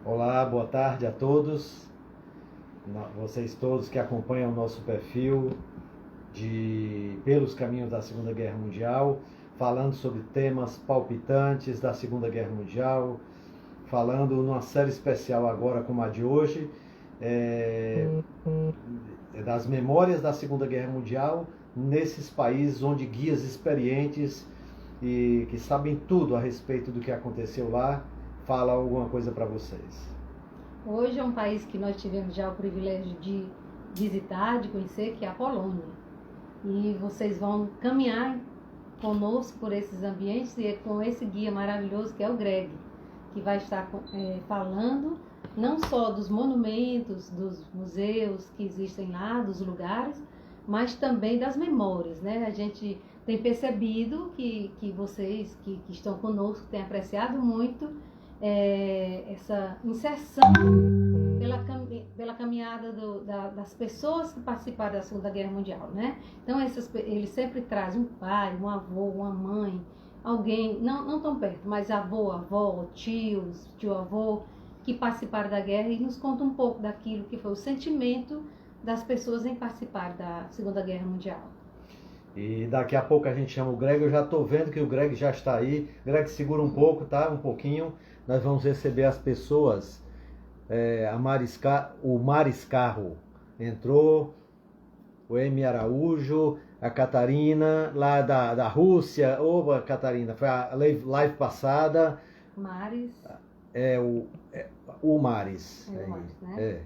Olá, boa tarde a todos, vocês todos que acompanham o nosso perfil de Pelos Caminhos da Segunda Guerra Mundial, falando sobre temas palpitantes da Segunda Guerra Mundial, falando numa série especial agora como a de hoje, das memórias da Segunda Guerra Mundial nesses países onde guias experientes e que sabem tudo a respeito do que aconteceu lá, falam alguma coisa para vocês. Hoje é um país que nós tivemos já o privilégio de visitar, de conhecer, que é a Polônia. E vocês vão caminhar conosco por esses ambientes e é com esse guia maravilhoso que é o Greg, que vai estar falando não só dos monumentos, dos museus que existem lá, dos lugares, mas também das memórias, né? A gente tem percebido que vocês que estão conosco têm apreciado muito essa inserção pela caminhada das pessoas que participaram da Segunda Guerra Mundial, né? Então, eles sempre trazem um pai, um avô, uma mãe, alguém, não tão perto, mas avô, avó, tios, tio-avô, que participaram da guerra e nos contam um pouco daquilo que foi o sentimento das pessoas em participar da Segunda Guerra Mundial. E daqui a pouco a gente chama o Greg, eu já estou vendo que o Greg já está aí. Greg, segura um pouco, tá? Um pouquinho. Nós vamos receber as pessoas. O Mariscarro entrou, o M. Araújo, a Catarina, lá da Rússia. Opa, Catarina, foi a live passada. Maris. O Maris. O Maris, né?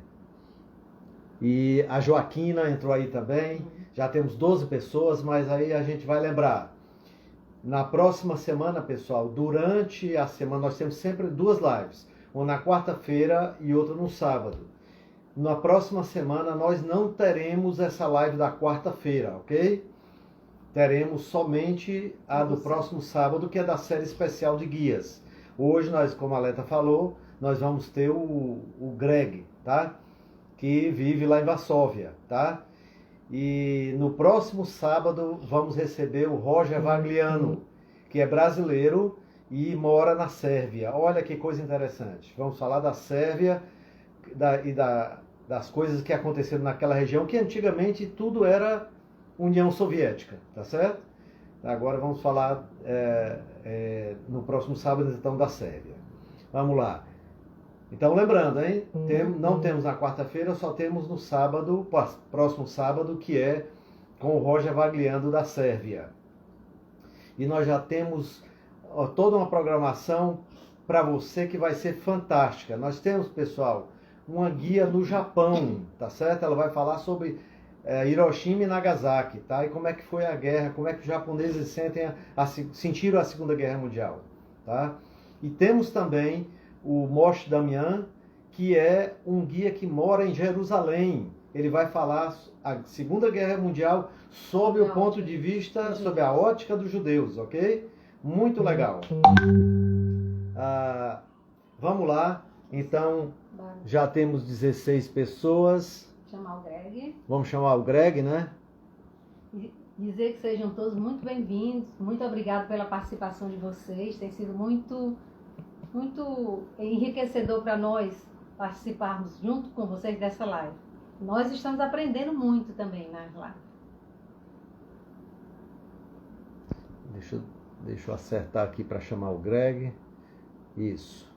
E a Joaquina entrou aí também. Já temos 12 pessoas, mas aí a gente vai lembrar. Na próxima semana, pessoal, durante a semana, nós temos sempre duas lives. Uma na quarta-feira e outra no sábado. Na próxima semana, nós não teremos essa live da quarta-feira, ok? Teremos somente a do próximo sábado, que é da série especial de guias. Hoje, nós, como a Leta falou, nós vamos ter o Greg, tá? Que vive lá em Varsóvia, tá? E no próximo sábado vamos receber o Roger Vagliano, que é brasileiro e mora na Sérvia. Olha que coisa interessante. Vamos falar da Sérvia das coisas que aconteceram naquela região, que antigamente tudo era União Soviética, tá certo? Agora vamos falar no próximo sábado, então, da Sérvia. Vamos lá. Então, lembrando, hein? Não temos na quarta-feira, só temos no sábado, próximo sábado, que é com o Roger Vagliano da Sérvia. E nós já temos toda uma programação para você que vai ser fantástica. Nós temos, pessoal, uma guia no Japão, tá certo? Ela vai falar sobre Hiroshima e Nagasaki, tá? E como é que foi a guerra, como é que os japoneses sentiram a Segunda Guerra Mundial, tá? E temos também o Moshe Damian, que é um guia que mora em Jerusalém. Ele vai falar a Segunda Guerra Mundial sob o ponto de vista, sob a ótica dos judeus, ok? Muito legal. Vamos lá. Então, já temos 16 pessoas. Chamar o Greg. Vamos chamar o Greg, né? E dizer que sejam todos muito bem-vindos. Muito obrigado pela participação de vocês. Tem sido muito enriquecedor para nós participarmos junto com vocês dessa live. Nós estamos aprendendo muito também na live. Deixa eu acertar aqui para chamar o Greg. Isso.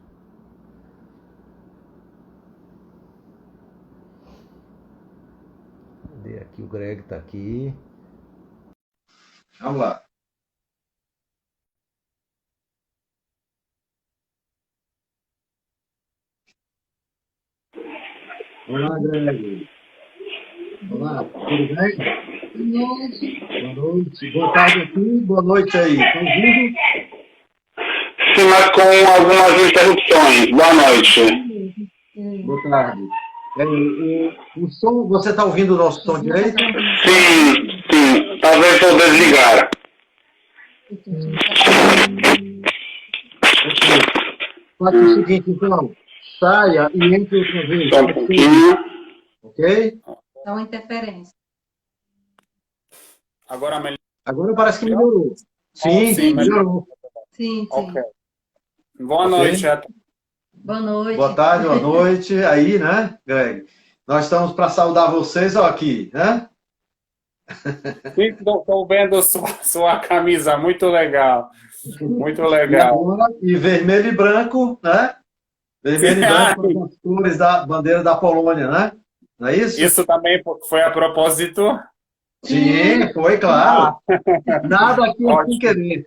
Cadê aqui? O Greg está aqui. Vamos lá. Olá, Greg. Olá, tudo bem? Boa noite. Boa tarde aqui, boa noite aí. Estão ouvindo? Sim, mas com algumas interrupções. Boa noite. Boa tarde. O som, você está ouvindo o nosso som direito? Sim. Talvez eu desligar. Faça o seguinte, então. Saia e entre outra vez. Só um pouquinho. Ok? Dá uma interferência. Agora parece que melhorou. Sim, melhorou. Sim. Okay. Boa noite. Boa noite. Boa tarde, boa noite. Aí, né, Greg? Nós estamos para saudar vocês, ó, aqui, né? Sim, estou vendo sua camisa, muito legal. Muito legal. E vermelho e branco, né? Vermelho e branco com as cores da bandeira da Polônia, né? Não é isso? Isso também foi a propósito? Sim, foi, claro. Nada aqui sem querer.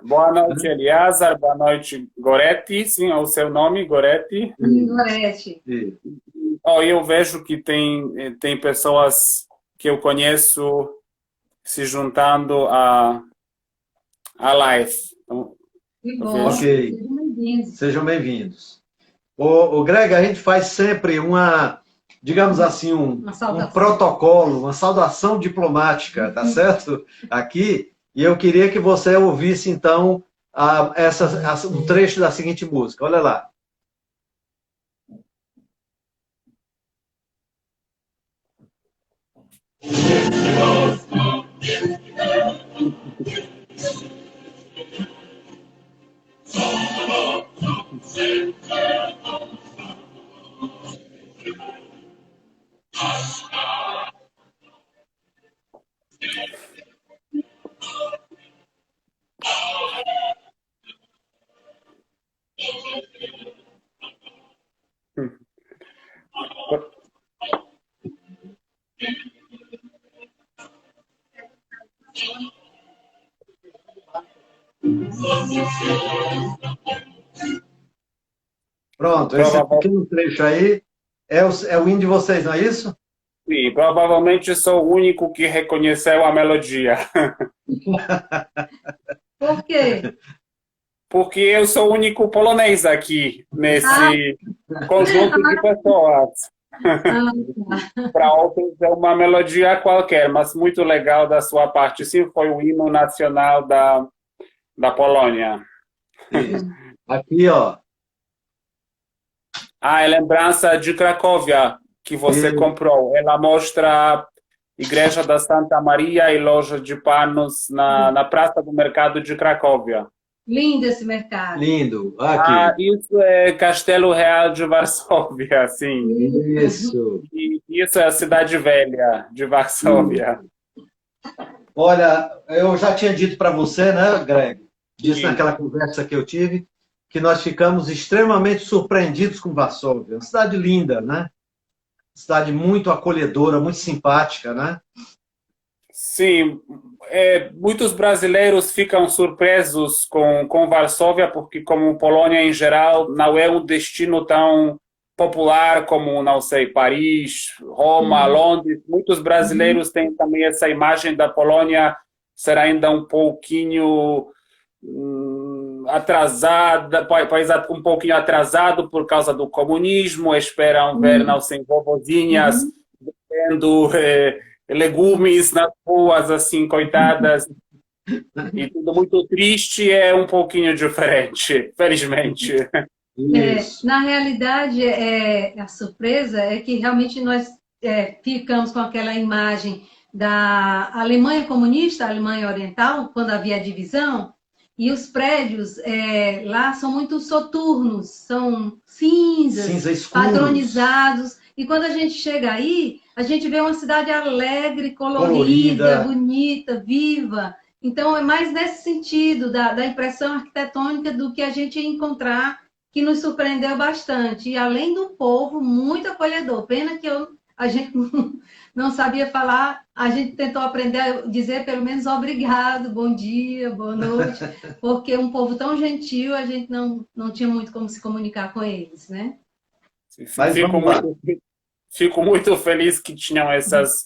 Boa noite, Eliazar. Boa noite, Goretti. Sim, é o seu nome, Goretti? Goretti. Oh, eu vejo que tem pessoas que eu conheço se juntando à live. Então, Que bom. Ok. Sejam bem-vindos. Sejam bem-vindos. O Greg, a gente faz sempre uma, digamos assim, um protocolo, uma saudação diplomática, tá certo? Aqui. E eu queria que você ouvisse, então, um trecho da seguinte música. Olha lá. Pronto, esse pequeno trecho aí é o hino de vocês, não é isso? Sim, provavelmente sou o único que reconheceu a melodia. Por quê? Porque eu sou o único polonês aqui, nesse conjunto de pessoas. Para outros é uma melodia qualquer, mas muito legal da sua parte. Sim, foi o hino nacional da Polônia. Aqui, ó. É lembrança de Cracóvia que você comprou. Ela mostra a Igreja da Santa Maria e loja de panos na Praça do Mercado de Cracóvia. Lindo esse mercado. Lindo. Aqui. Isso é Castelo Real de Varsóvia, sim. Isso. E isso é a cidade velha de Varsóvia. Olha, eu já tinha dito para você, né, Greg? Disse naquela conversa que eu tive, que nós ficamos extremamente surpreendidos com Varsóvia. Uma cidade linda, né? Cidade muito acolhedora, muito simpática, né? Sim, muitos brasileiros ficam surpresos com Varsóvia, porque como Polônia em geral não é um destino tão popular como, não sei, Paris, Roma, Londres. Muitos brasileiros têm também essa imagem da Polônia ser ainda um pouquinho atrasada, país um pouquinho atrasado por causa do comunismo, esperam ver, não sei, vovozinhas vendendo legumes nas ruas, assim, coitadas, e tudo muito triste, é um pouquinho diferente, felizmente. Na realidade, a surpresa é que realmente nós ficamos com aquela imagem da Alemanha comunista, Alemanha oriental, quando havia a divisão, e os prédios lá são muito soturnos, são cinzas, padronizados. E quando a gente chega aí, a gente vê uma cidade alegre, colorida, bonita, viva. Então, é mais nesse sentido da impressão arquitetônica do que a gente ia encontrar, que nos surpreendeu bastante. E além do povo, muito acolhedor. Pena que a gente não sabia falar, a gente tentou aprender a dizer pelo menos obrigado, bom dia, boa noite, porque um povo tão gentil, a gente não tinha muito como se comunicar com eles, né? Fico muito feliz que tinham essas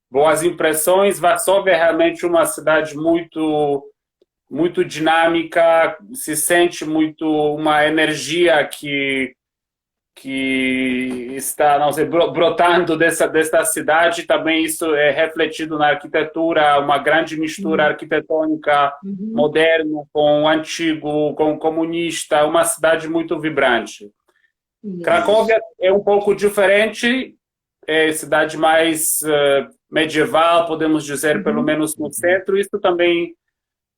boas impressões. Varsóvia é realmente uma cidade muito dinâmica, se sente muito uma energia que está, não sei, brotando desta cidade. Também isso é refletido na arquitetura, uma grande mistura arquitetônica moderno com antigo, com comunista, uma cidade muito vibrante. Cracóvia é um pouco diferente, é cidade mais medieval, podemos dizer, pelo menos no centro. Isso também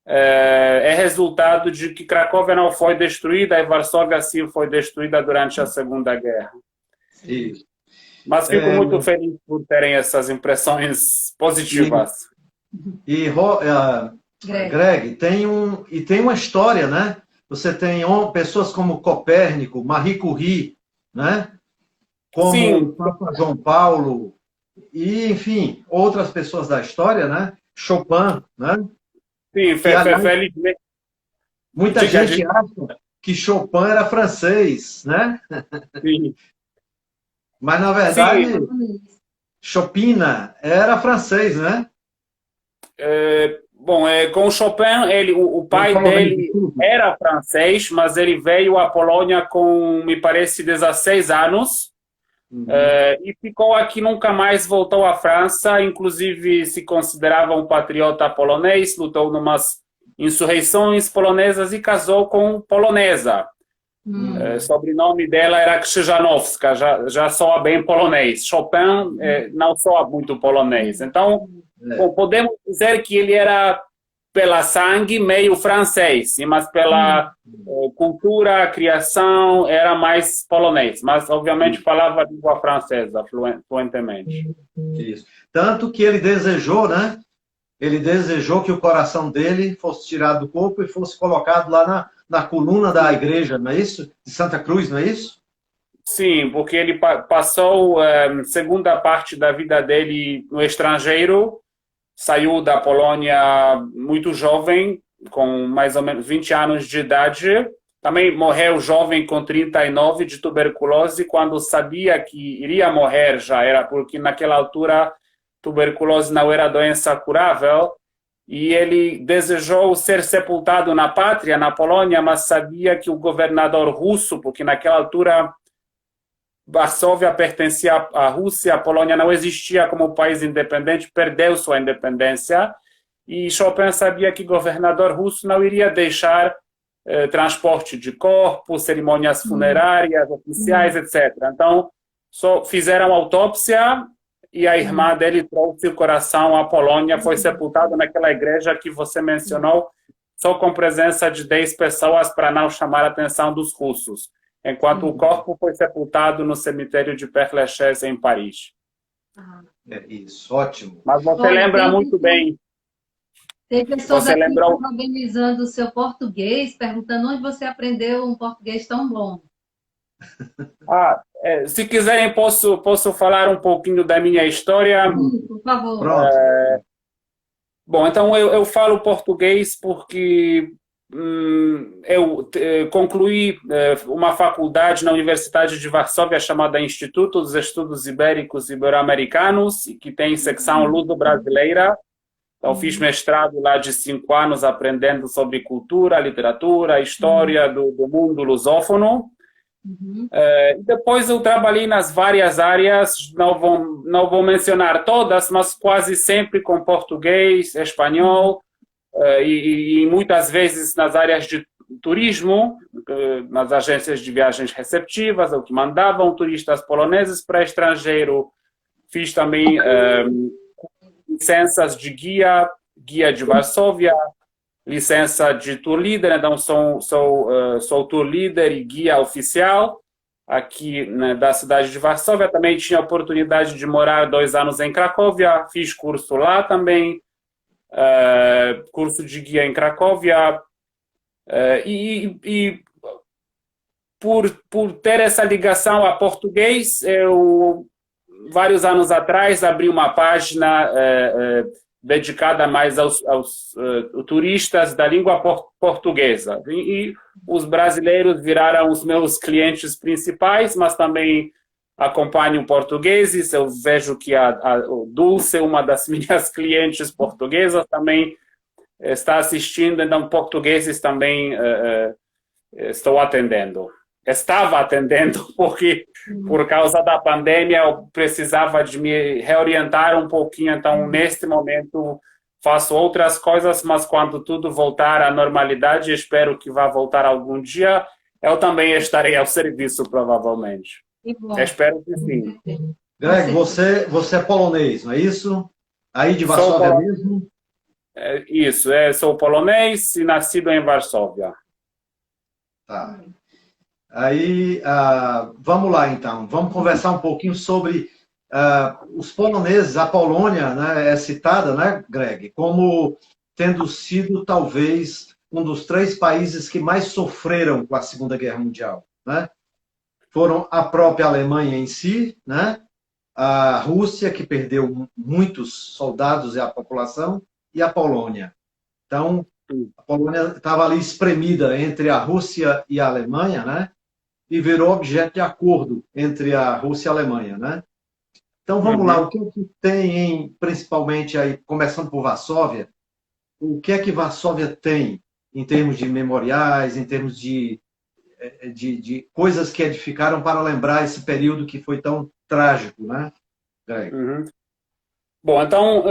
é resultado de que Cracóvia não foi destruída e Varsóvia sim foi destruída durante a Segunda Guerra. Isso. Mas fico muito feliz por terem essas impressões positivas. Greg, tem uma história, né? Você tem pessoas como Copérnico, Marie Curie, né? Como Sim. Papa João Paulo, e, enfim, outras pessoas da história, né? Chopin, né? Sim, felizmente. Muita gente acha que Chopin era francês, né? Sim. Mas, na verdade, Sim. Chopina era francês, né? Bom, com Chopin, o pai dele era francês, mas ele veio à Polônia com, me parece, 16 anos. E ficou aqui, nunca mais voltou à França, inclusive se considerava um patriota polonês, lutou numas insurreições polonesas e casou com polonesa. Sobrenome dela era Krzyżanowska, já soa bem polonês. Chopin não soa muito polonês. Então, bom, podemos dizer que ele era pela sangue meio francês, mas pela cultura, criação, era mais polonês. Mas, obviamente, falava a língua francesa fluentemente. Isso. Tanto que ele desejou, né? Ele desejou que o coração dele fosse tirado do corpo e fosse colocado lá na coluna da igreja, não é isso? De Santa Cruz, não é isso? Sim, porque ele passou a segunda parte da vida dele no estrangeiro, saiu da Polônia muito jovem, com mais ou menos 20 anos de idade. Também morreu jovem com 39 de tuberculose, quando sabia que iria morrer já era, porque naquela altura tuberculose não era doença curável, e ele desejou ser sepultado na pátria, na Polônia, mas sabia que o governador russo, porque naquela altura Varsóvia pertencia à Rússia, a Polônia não existia como país independente, perdeu sua independência, e Chopin sabia que o governador russo não iria deixar transporte de corpo, cerimônias funerárias, oficiais, etc. Então, só fizeram autópsia e a irmã dele trouxe o coração à Polônia, foi sepultado naquela igreja que você mencionou, só com presença de 10 pessoas para não chamar a atenção dos russos, enquanto o corpo foi sepultado no cemitério de Père Lachaise, em Paris. É isso, ótimo. Mas você lembra muito bem. Tem pessoas aqui parabenizando o seu português, perguntando onde você aprendeu um português tão bom. Se quiserem, posso falar um pouquinho da minha história. Por favor. Bom, então eu falo português porque eu concluí uma faculdade na Universidade de Varsóvia chamada Instituto dos Estudos Ibéricos e Ibero-Americanos, que tem secção luso-brasileira. Então, fiz mestrado lá de 5 anos aprendendo sobre cultura, literatura, história do mundo lusófono. E depois eu trabalhei nas várias áreas, não vou mencionar todas, mas quase sempre com português, espanhol, e muitas vezes nas áreas de turismo, nas agências de viagens receptivas, o que mandavam turistas poloneses para estrangeiro. Fiz também licenças de guia de Varsóvia, licença de tour leader, então sou tour leader e guia oficial aqui, né, da cidade de Varsóvia. Também tinha a oportunidade de morar 2 anos em Cracóvia, fiz curso lá também, curso de guia em Cracóvia, e por ter essa ligação a português, eu vários anos atrás abri uma página dedicada mais aos turistas da língua portuguesa. E os brasileiros viraram os meus clientes principais, mas também acompanho portugueses. Eu vejo que a Dulce, uma das minhas clientes portuguesas, também está assistindo, então portugueses também estou atendendo. Estava atendendo, porque por causa da pandemia eu precisava de me reorientar um pouquinho, então neste momento faço outras coisas, mas quando tudo voltar à normalidade, espero que vá voltar algum dia, eu também estarei ao serviço, provavelmente. Espero que sim. Greg, você é polonês, não é isso? Aí de Varsóvia mesmo? Isso, sou polonês e nascido em Varsóvia. Tá. Aí, vamos lá então, vamos conversar um pouquinho sobre os poloneses. A Polônia, né, é citada, né, Greg, como tendo sido talvez um dos 3 países que mais sofreram com a Segunda Guerra Mundial, né? Foram a própria Alemanha em si, né? A Rússia, que perdeu muitos soldados e a população, e a Polônia. Então, a Polônia estava ali espremida entre a Rússia e a Alemanha, né? E virou objeto de acordo entre a Rússia e a Alemanha, né? Então, vamos lá. O que tem, principalmente aí, começando por Varsóvia, o que é que Varsóvia tem em termos de memoriais, em termos de coisas que edificaram para lembrar esse período que foi tão trágico, né? Bom, então,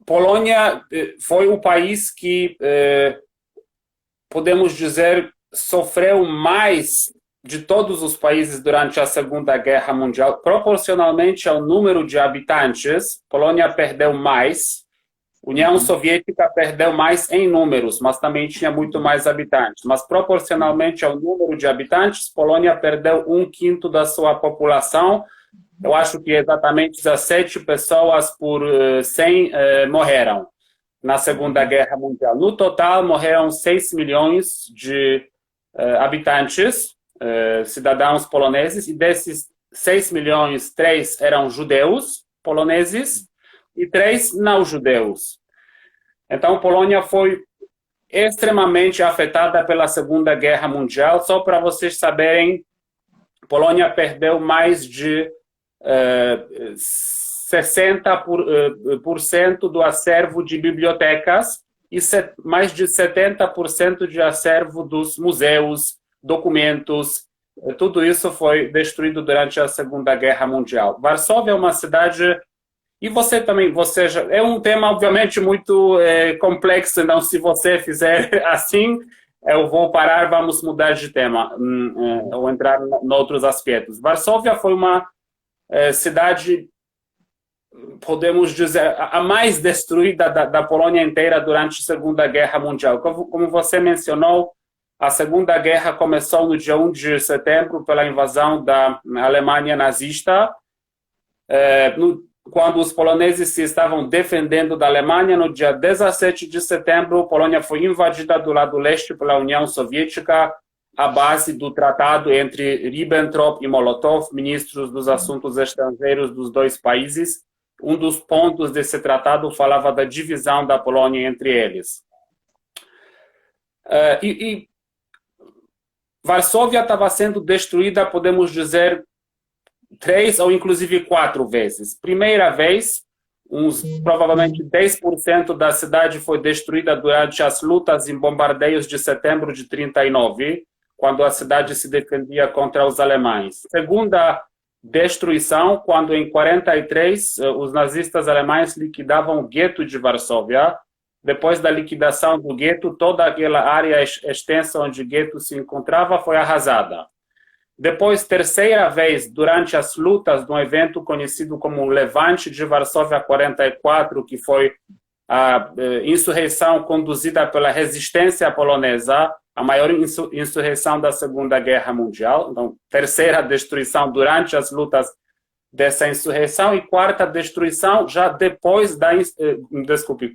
Polônia foi o país que, podemos dizer, sofreu mais de todos os países durante a Segunda Guerra Mundial. Proporcionalmente ao número de habitantes, Polônia perdeu mais. União Soviética perdeu mais em números, mas também tinha muito mais habitantes. Mas proporcionalmente ao número de habitantes, Polônia perdeu 1/5 da sua população. Eu acho que exatamente 17 pessoas por 100 morreram na Segunda Guerra Mundial. No total, morreram 6 milhões de habitantes, cidadãos poloneses, e desses 6 milhões, 3 eram judeus poloneses e 3 não judeus. Então, Polônia foi extremamente afetada pela Segunda Guerra Mundial. Só para vocês saberem, Polônia perdeu mais de 60% do acervo de bibliotecas e mais de 70% de acervo dos museus, documentos. Tudo isso foi destruído durante a Segunda Guerra Mundial. Varsóvia é uma cidade... E você também, é um tema obviamente muito complexo, então se você fizer assim, eu vou parar, vamos mudar de tema, ou entrar em outros aspectos. Varsóvia foi uma cidade, podemos dizer, a mais destruída da Polônia inteira durante a Segunda Guerra Mundial. Como você mencionou, a Segunda Guerra começou no dia 1 de setembro pela invasão da Alemanha nazista. Quando os poloneses se estavam defendendo da Alemanha, no dia 17 de setembro, a Polônia foi invadida do lado leste pela União Soviética, à base do tratado entre Ribbentrop e Molotov, ministros dos assuntos estrangeiros dos 2 países. Um dos pontos desse tratado falava da divisão da Polônia entre eles. Varsóvia estava sendo destruída, podemos dizer, 3 ou inclusive 4 vezes. Primeira vez, provavelmente 10% da cidade foi destruída durante as lutas em bombardeios de setembro de 1939, quando a cidade se defendia contra os alemães. Segunda destruição, quando em 1943 os nazistas alemães liquidavam o gueto de Varsóvia. Depois da liquidação do gueto, toda aquela área extensa onde o gueto se encontrava foi arrasada. Depois, terceira vez, durante as lutas de um evento conhecido como Levante de Varsóvia 44, que foi a insurreição conduzida pela resistência polonesa, a maior insurreição da Segunda Guerra Mundial. Então, terceira destruição durante as lutas dessa insurreição, e quarta destruição já depois da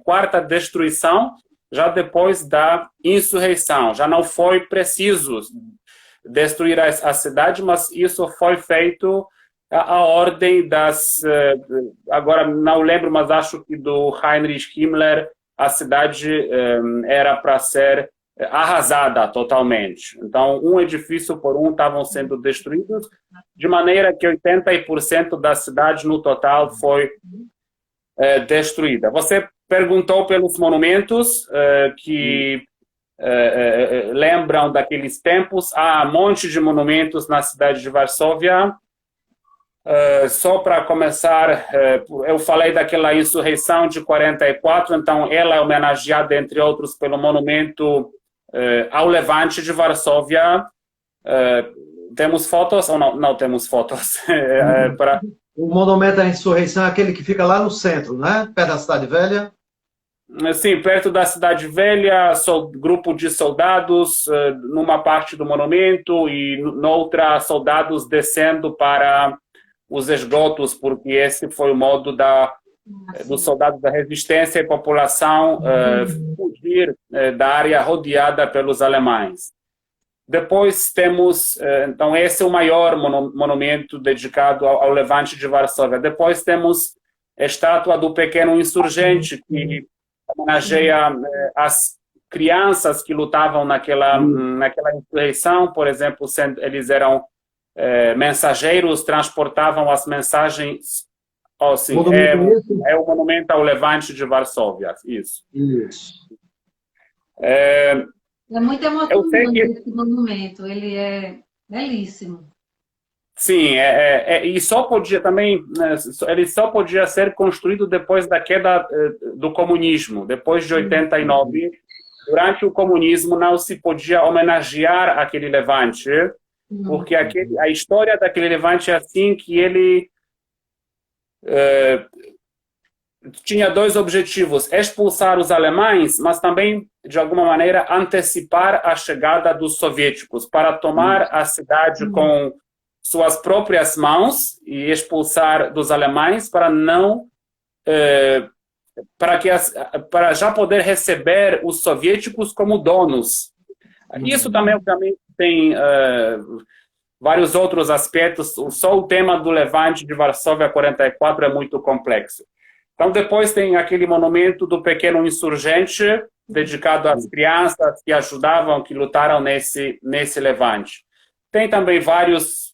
quarta destruição já depois da insurreição. Já não foi preciso destruir a cidade, mas isso foi feito a ordem das... Agora não lembro, mas acho que do Heinrich Himmler, a cidade era para ser arrasada totalmente. Então, um edifício por um estavam sendo destruídos, de maneira que 80% da cidade no total foi destruída. Você perguntou pelos monumentos que lembram daqueles tempos. Há um monte de monumentos na cidade de Varsóvia. Só para começar, eu falei daquela insurreição de 44, então ela é homenageada, entre outros, pelo monumento ao Levante de Varsóvia. Temos fotos ou não? Não temos fotos. O monumento à insurreição é aquele que fica lá no centro, né? Perto da Cidade Velha. sim, perto da Cidade Velha, grupo de soldados numa parte do monumento e noutra soldados descendo para os esgotos, porque esse foi o modo dos soldados da resistência e população fugir da área rodeada pelos alemães. Depois temos, então esse é o maior monumento dedicado ao levante de Varsóvia. Depois temos a estátua do pequeno insurgente, que homenageia as crianças que lutavam naquela insurreição. Por exemplo, eles eram mensageiros, transportavam as mensagens. Sim, é o monumento ao levante de Varsóvia, isso. É muito emocionante esse monumento, ele é belíssimo. Sim, e só podia também, ele só podia ser construído depois da queda do comunismo, depois de 89. Durante o comunismo não se podia homenagear aquele levante, porque a história daquele levante é assim que ele tinha dois objetivos: expulsar os alemães, mas também, de alguma maneira, antecipar a chegada dos soviéticos, para tomar a cidade com suas próprias mãos e expulsar dos alemães, para não para já poder receber os soviéticos como donos. Isso também, obviamente, tem vários outros aspectos. Só o tema do levante de Varsóvia 44 é muito complexo. Então, depois tem aquele monumento do pequeno insurgente, dedicado às crianças que ajudavam, que lutaram nesse levante. Tem também vários...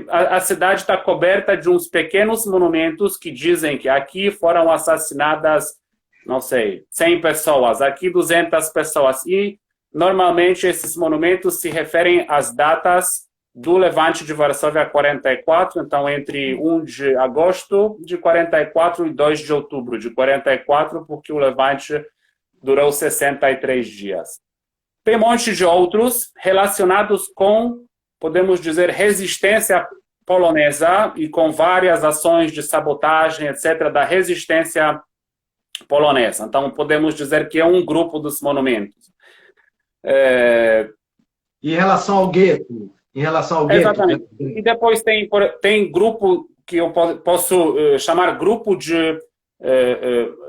a cidade está coberta de uns pequenos monumentos que dizem que aqui foram assassinadas, não sei, 100 pessoas, aqui 200 pessoas. E, normalmente, esses monumentos se referem às datas do levante de Varsóvia 44, então entre 1 de agosto de 44 e 2 de outubro de 44, porque o levante durou 63 dias. Tem um monte de outros relacionados com, podemos dizer, resistência polonesa e com várias ações de sabotagem, etc., da resistência polonesa. Então, podemos dizer que é um grupo dos monumentos. Em relação ao gueto? Exatamente. E depois tem grupo que eu posso chamar grupo de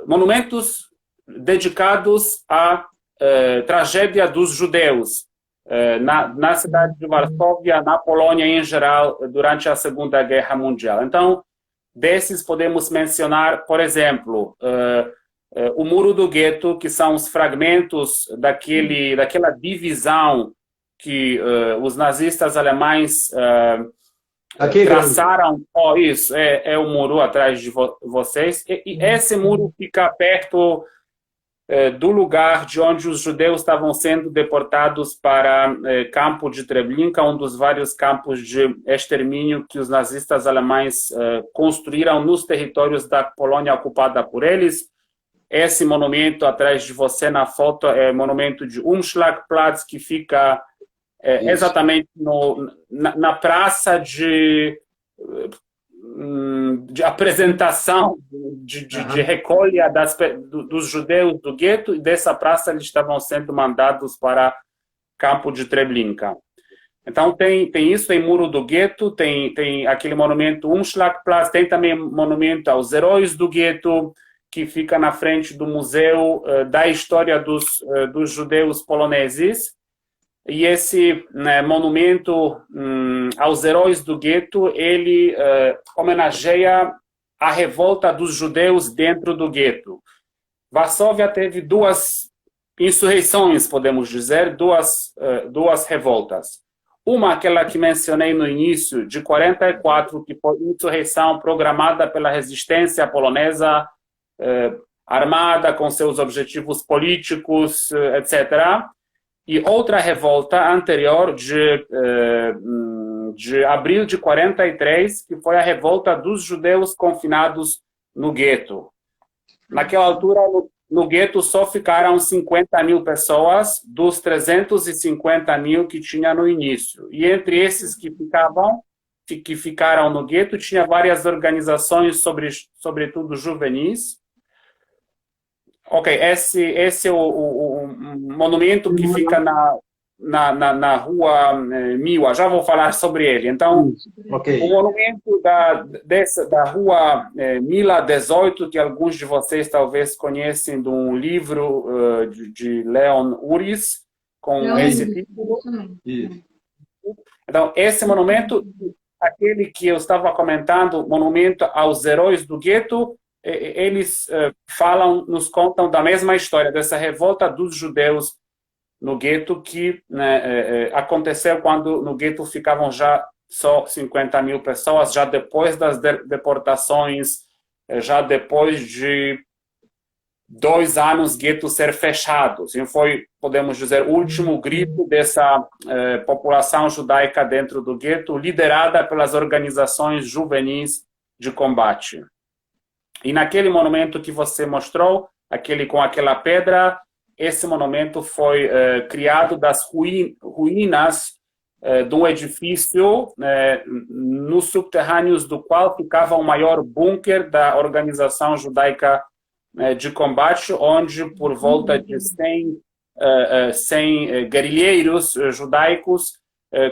monumentos dedicados à tragédia dos judeus na cidade de Varsóvia, na Polônia em geral, durante a Segunda Guerra Mundial. Então, desses podemos mencionar, por exemplo, o Muro do Gueto, que são os fragmentos daquela divisão que os nazistas alemães traçaram. Isso, é o muro atrás de vocês. E esse muro fica perto do lugar de onde os judeus estavam sendo deportados para campo de Treblinka, um dos vários campos de extermínio que os nazistas alemães construíram nos territórios da Polônia ocupada por eles. Esse monumento atrás de você na foto é o monumento de Umschlagplatz, que fica exatamente na praça de apresentação, de recolha dos judeus do gueto, e dessa praça eles estavam sendo mandados para campo de Treblinka. Então tem isso, tem Muro do Gueto, tem aquele monumento Umschlagplatz, tem também monumento aos heróis do gueto, que fica na frente do Museu da História dos Judeus Poloneses. E esse monumento aos heróis do gueto, ele homenageia a revolta dos judeus dentro do gueto. Varsóvia teve duas insurreições, podemos dizer, duas revoltas. Uma, aquela que mencionei no início, de 44, que foi insurreição programada pela resistência polonesa, armada, com seus objetivos políticos, etc., e outra revolta anterior de abril de 43, que foi a revolta dos judeus confinados no gueto. Naquela altura, no gueto só ficaram 50 mil pessoas dos 350 mil que tinha no início. E entre esses que ficaram no gueto, tinha várias organizações, sobretudo juvenis. Ok, esse é o monumento que fica na rua Miwa. Já vou falar sobre ele. Então, Ok. o monumento da rua Mila 18, que alguns de vocês talvez conhecem de um livro de Leon Uris, com esse título. Isso. Então, esse monumento, aquele que eu estava comentando, monumento aos heróis do gueto, eles nos contam da mesma história, dessa revolta dos judeus no gueto, que aconteceu quando no gueto ficavam já só 50 mil pessoas, já depois das deportações, já depois de 2 anos guetos ser fechados. E foi, podemos dizer, o último grito dessa população judaica dentro do gueto, liderada pelas organizações juvenis de combate. E naquele monumento que você mostrou, aquele com aquela pedra, esse monumento foi criado das ruínas de um edifício nos subterrâneos do qual ficava o maior bunker da organização judaica de combate, onde por volta de 100 guerrilheiros judaicos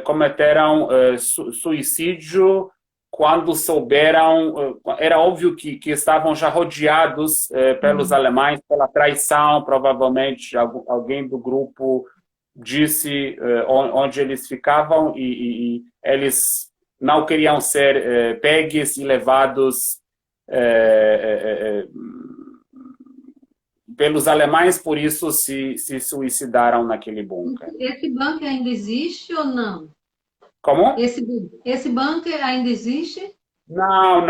cometeram suicídio quando souberam, era óbvio que estavam já rodeados pelos alemães, pela traição, provavelmente alguém do grupo disse onde eles ficavam e eles não queriam ser pegues e levados pelos alemães, por isso se suicidaram naquele bunker. Esse bunker ainda existe ou não? Como? Esse bunker ainda existe? Não.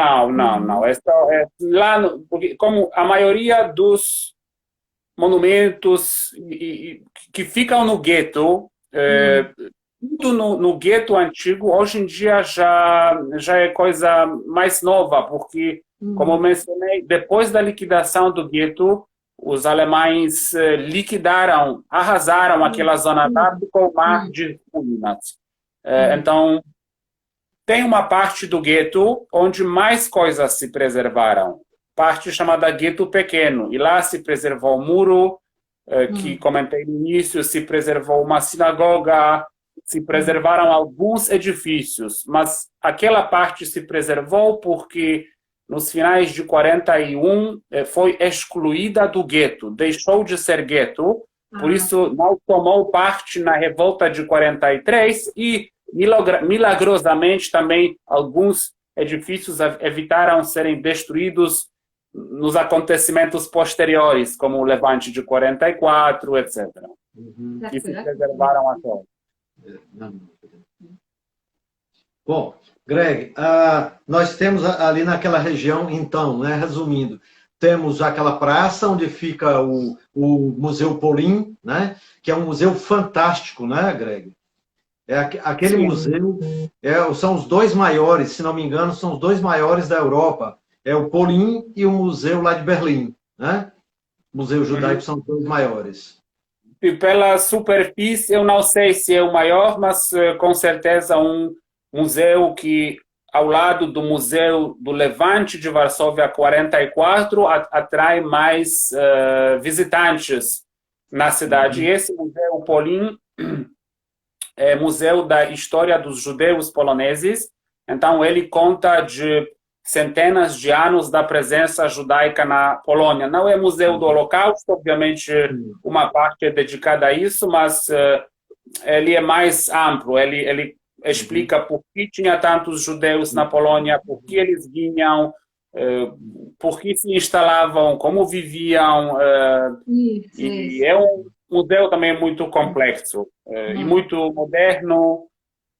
Porque como a maioria dos monumentos que ficam no gueto, tudo no gueto antigo, hoje em dia já é coisa mais nova, porque, como eu mencionei, depois da liquidação do gueto, os alemães arrasaram aquela zona com o mar de ruínas. Então, tem uma parte do gueto onde mais coisas se preservaram. Parte chamada gueto pequeno. E lá se preservou o muro, que comentei no início, se preservou uma sinagoga, se preservaram alguns edifícios. Mas aquela parte se preservou porque nos finais de 41 foi excluída do gueto. Deixou de ser gueto. Por isso, não tomou parte na revolta de 43 e, milagrosamente, também alguns edifícios evitaram serem destruídos nos acontecimentos posteriores, como o Levante de 44, etc. E se preservaram até hoje. Bom, Greg, nós temos ali naquela região, então, né, resumindo, temos aquela praça onde fica o Museu Polin, né? Que é um museu fantástico, né, Greg? Aquele Sim. museu são os 2 maiores, se não me engano, são os 2 maiores da Europa. É o Polin e o museu lá de Berlim, né? O Museu Judaico são os 2 maiores. E pela superfície, eu não sei se é o maior, mas com certeza um museu que ao lado do Museu do Levante de Varsóvia 44, atrai mais visitantes na cidade. E esse Museu Polin é Museu da História dos Judeus Poloneses. Então, ele conta de centenas de anos da presença judaica na Polônia. Não é Museu do Holocausto, obviamente uma parte é dedicada a isso, mas ele é mais amplo. Ele explica por que tinha tantos judeus na Polônia, por que eles vinham, por que se instalavam, como viviam. E é um museu também muito complexo e muito moderno.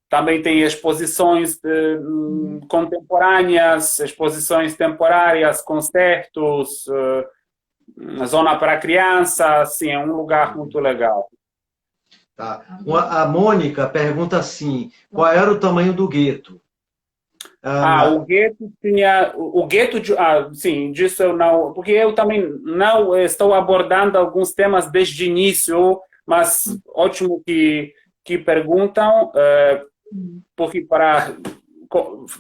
Também tem exposições contemporâneas, exposições temporárias, concertos, zona para crianças. Assim, é um lugar muito legal. Tá. A Mônica pergunta assim, qual era o tamanho do gueto? O gueto tinha... O gueto... sim, disso eu não... Porque eu também não estou abordando alguns temas desde o início, mas ótimo que perguntam, porque para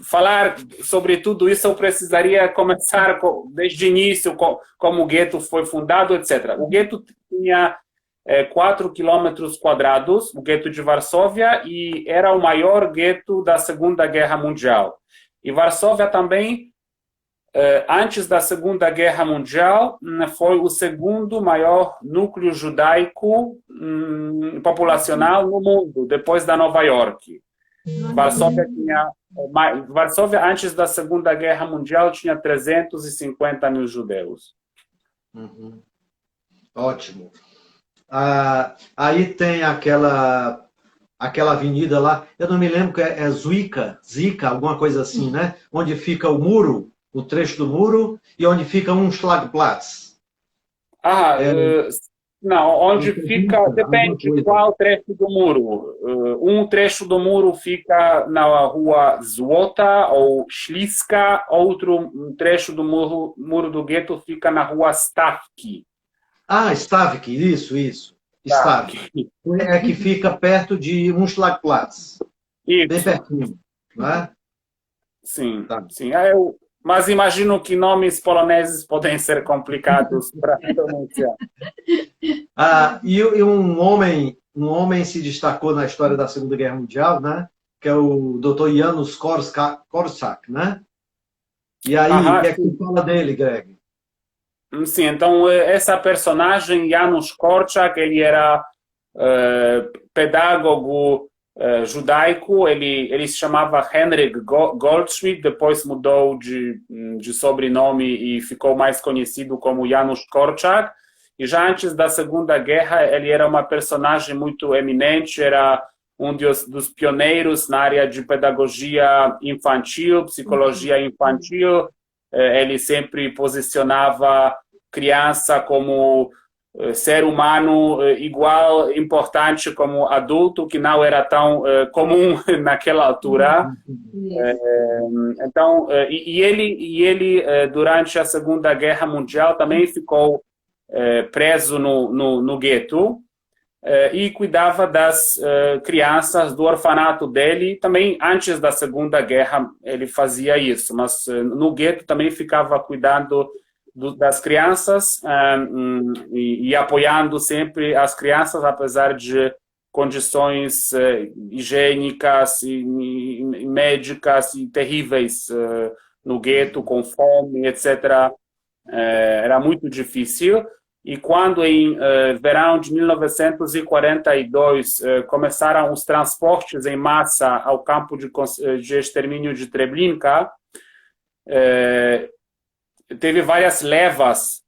falar sobre tudo isso, eu precisaria começar desde o início, como o gueto foi fundado, etc. O gueto tinha 4 quilômetros quadrados, o gueto de Varsóvia, e era o maior gueto da Segunda Guerra Mundial. E Varsóvia também, antes da Segunda Guerra Mundial, foi o segundo maior núcleo judaico populacional no mundo, depois da Nova York. Varsóvia, antes da Segunda Guerra Mundial, tinha 350 mil judeus. Uhum. Ótimo. Aí tem aquela avenida lá, eu não me lembro que é Zwica, alguma coisa assim, né? Onde fica o muro, o trecho do muro, e onde fica um Schlagplatz. Não, onde fica, depende de qual trecho do muro. Um trecho do muro fica na rua Złota ou Śliska, outro trecho do muro do gueto fica na rua Stawki. Stawki, isso. Stawki. É que fica perto de um Schlagplatz. Isso. Bem pertinho, não é? Sim, sim. Mas imagino que nomes poloneses podem ser complicados para pronunciar. E um homem se destacou na história da Segunda Guerra Mundial, né? Que é o Dr. Janusz Korczak, né? E aí, o que é que você fala dele, Greg? Sim, então essa personagem, Janusz Korczak, ele era pedagogo judaico, ele se chamava Henryk Goldschmidt, depois mudou de sobrenome e ficou mais conhecido como Janusz Korczak. E já antes da Segunda Guerra, ele era uma personagem muito eminente, era um dos pioneiros na área de pedagogia infantil, psicologia infantil. Ele sempre posicionava criança como ser humano igual, importante como adulto, que não era tão comum naquela altura. Então, ele durante a Segunda Guerra Mundial também ficou preso no gueto e cuidava das crianças do orfanato dele. Também antes da Segunda Guerra ele fazia isso, mas no gueto também ficava cuidando das crianças e apoiando sempre as crianças, apesar de condições higiênicas e médicas e terríveis no gueto, com fome, etc. Era muito difícil. E quando em verão de 1942 começaram os transportes em massa ao campo de extermínio de Treblinka, teve várias levas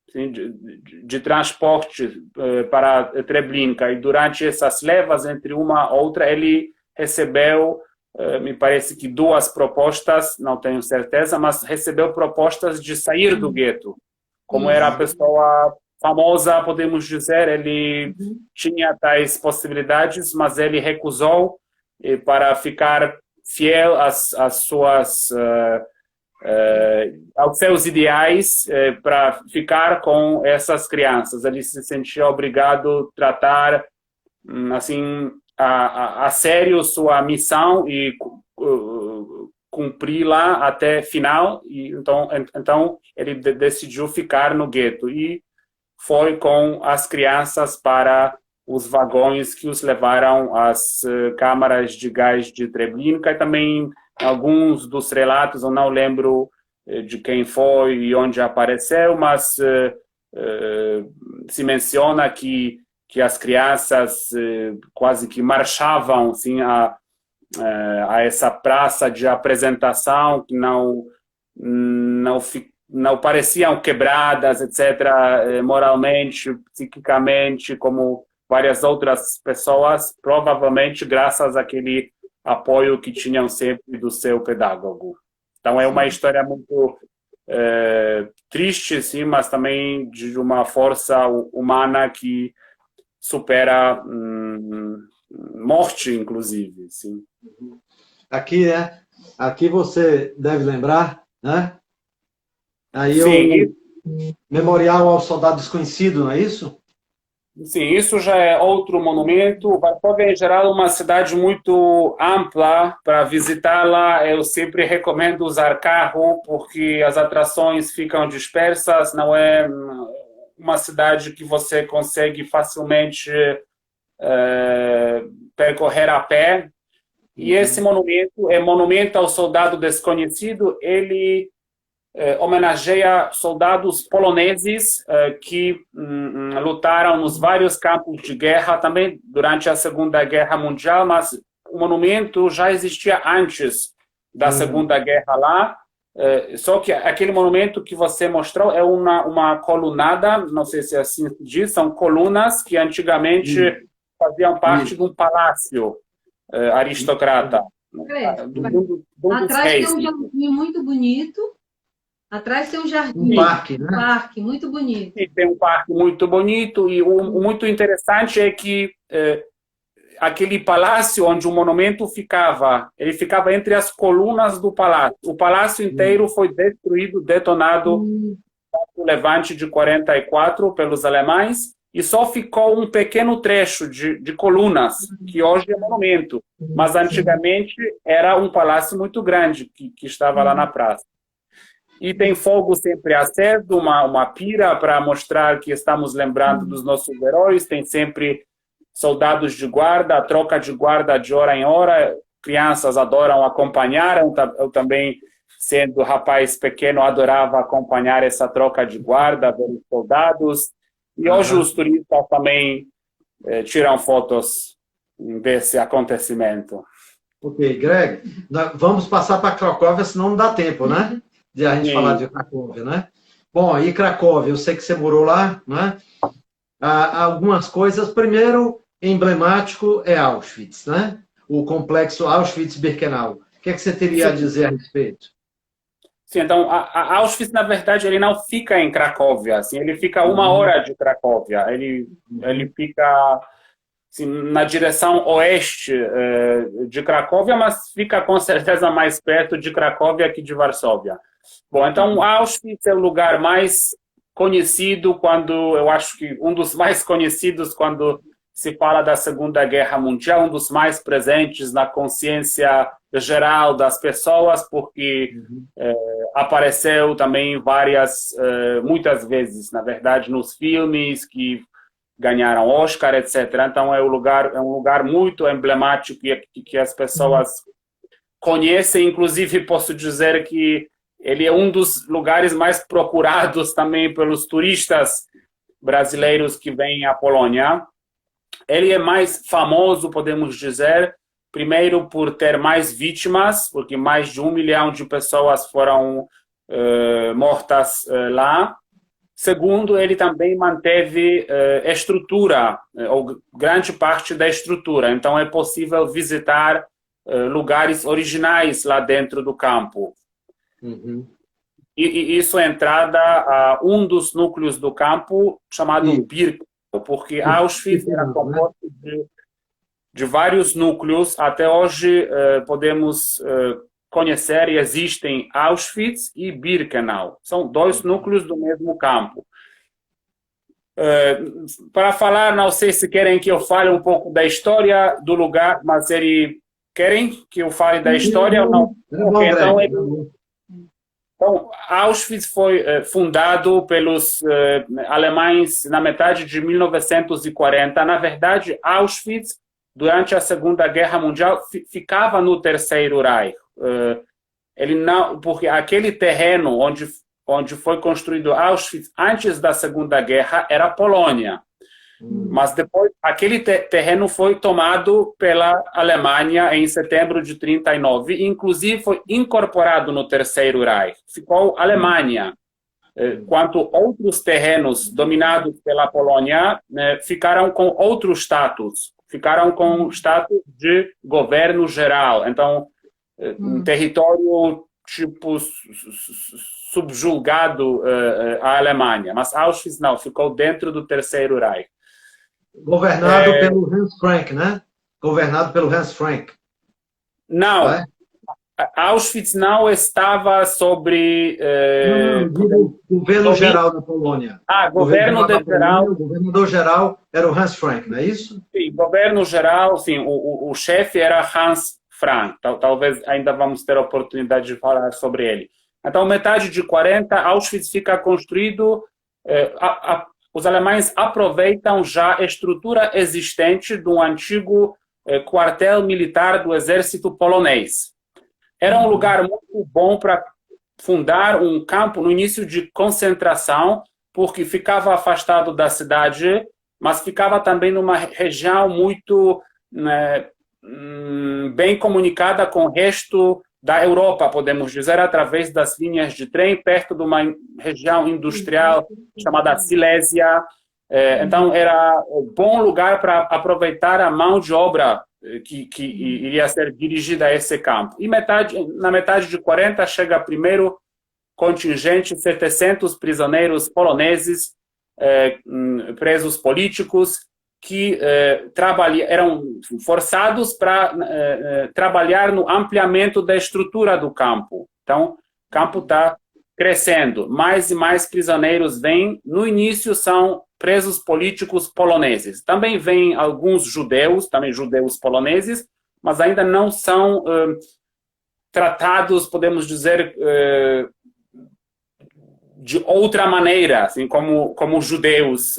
de transporte para Treblinka, e durante essas levas, entre uma e outra, ele recebeu, me parece que 2 propostas, não tenho certeza, mas recebeu propostas de sair do gueto. Como era a pessoa famosa, podemos dizer, ele tinha tais possibilidades, mas ele recusou para ficar fiel às suas aos seus ideais, para ficar com essas crianças. Ele se sentia obrigado a tratar assim a sério sua missão e cumpri-la até final. E então ele decidiu ficar no gueto e foi com as crianças para os vagões que os levaram às câmaras de gás de Treblinka. E também alguns dos relatos, eu não lembro de quem foi e onde apareceu, mas se menciona que as crianças quase que marchavam assim, a essa praça de apresentação, que não pareciam quebradas, etc., moralmente, psiquicamente, como várias outras pessoas, provavelmente graças àquele apoio que tinham sempre do seu pedagogo. Então é uma história muito triste, sim, mas também de uma força humana que supera morte, inclusive. Sim. Aqui você deve lembrar, né? Aí sim. o Memorial ao Soldado Desconhecido, não é isso? Sim, isso já é outro monumento. Varsóvia, em geral, é uma cidade muito ampla para visitá-la. Eu sempre recomendo usar carro, porque as atrações ficam dispersas. Não é uma cidade que você consegue facilmente percorrer a pé. E esse monumento é Monumento ao Soldado Desconhecido. Ele homenageia soldados poloneses que lutaram nos vários campos de guerra, também durante a Segunda Guerra Mundial, mas o monumento já existia antes da Segunda Guerra lá. Só que aquele monumento que você mostrou é uma colunada, não sei se é assim se diz, são colunas que antigamente faziam parte de um palácio aristocrata. Atrás tem um jardim muito bonito. Atrás tem um jardim. Um parque, né? Um parque muito bonito. E tem um parque muito bonito. E o muito interessante é que aquele palácio onde o monumento ficava, ele ficava entre as colunas do palácio. O palácio inteiro foi destruído, detonado no Levante de 44 pelos alemães. E só ficou um pequeno trecho de colunas, que hoje é monumento. Mas antigamente era um palácio muito grande que estava lá na praça. E tem fogo sempre aceso, uma pira para mostrar que estamos lembrando dos nossos heróis. Tem sempre soldados de guarda, a troca de guarda de hora em hora. Crianças adoram acompanhar. Eu também, sendo rapaz pequeno, adorava acompanhar essa troca de guarda, ver os soldados. E hoje os turistas também tiram fotos desse acontecimento. Ok, Greg, vamos passar para Cracóvia, senão não dá tempo, né? De a gente falar de Cracóvia, né? Bom, e Cracóvia, eu sei que você morou lá, né? Algumas coisas. Primeiro, emblemático é Auschwitz, né? O complexo Auschwitz-Birkenau. O que é que você teria a dizer a respeito? Sim, então, a Auschwitz, na verdade, ele não fica em Cracóvia, assim, ele fica 1 hora de Cracóvia. Ele fica assim, na direção oeste de Cracóvia, mas fica com certeza mais perto de Cracóvia que de Varsóvia. Bom, então, Auschwitz é o lugar mais conhecido eu acho que um dos mais conhecidos quando se fala da Segunda Guerra Mundial, um dos mais presentes na consciência geral das pessoas, porque apareceu também muitas vezes, na verdade, nos filmes que ganharam Oscar, etc. Então é um lugar muito emblemático que as pessoas conhecem. Inclusive, posso dizer que ele é um dos lugares mais procurados também pelos turistas brasileiros que vêm à Polônia. Ele é mais famoso, podemos dizer, primeiro por ter mais vítimas, porque mais de 1 milhão de pessoas foram mortas lá. Segundo, ele também manteve estrutura, ou grande parte da estrutura. Então, é possível visitar lugares originais lá dentro do campo. E isso é entrada a um dos núcleos do campo, chamado Birkenau, porque Auschwitz era composto de vários núcleos. Até hoje podemos conhecer e existem Auschwitz e Birkenau. São 2 núcleos do mesmo campo. Para falar, não sei se querem que eu fale um pouco da história do lugar, mas querem que eu fale da história ou não? Então, Auschwitz foi fundado pelos alemães na metade de 1940. Na verdade, Auschwitz, durante a Segunda Guerra Mundial, ficava no Terceiro Reich. Ele não, porque aquele terreno onde foi construído Auschwitz antes da Segunda Guerra era a Polônia. Mas depois aquele terreno foi tomado pela Alemanha em setembro de 39, e inclusive foi incorporado no Terceiro Reich. Ficou Alemanha. Quanto outros terrenos dominados pela Polônia ficaram com outro status, ficaram com status de governo geral. Então, um território tipo subjugado à Alemanha. Mas Auschwitz não, ficou dentro do Terceiro Reich. Governado pelo Hans Frank, né? Governado pelo Hans Frank. Não. Auschwitz não estava sobre... Digo, governo geral da Polônia. Governo geral. O governador geral era o Hans Frank, não é isso? Sim, governo geral, sim, o chefe era Hans Frank. Talvez ainda vamos ter a oportunidade de falar sobre ele. Então, metade de 40, Auschwitz fica construído... os alemães aproveitam já a estrutura existente do antigo quartel militar do exército polonês. Era um lugar muito bom para fundar um campo no início de concentração, porque ficava afastado da cidade, mas ficava também numa região muito bem comunicada com o resto da Europa, podemos dizer, através das linhas de trem, perto de uma região industrial chamada Silésia. Então, era um bom lugar para aproveitar a mão de obra que iria ser dirigida a esse campo. E na metade de 40 chega primeiro contingente, 700 prisioneiros poloneses, presos políticos, que eram forçados para trabalhar no ampliamento da estrutura do campo. Então, o campo está crescendo. Mais e mais prisioneiros vêm. No início, são presos políticos poloneses. Também vêm alguns judeus, também judeus poloneses, mas ainda não são tratados, podemos dizer, de outra maneira, assim, como judeus,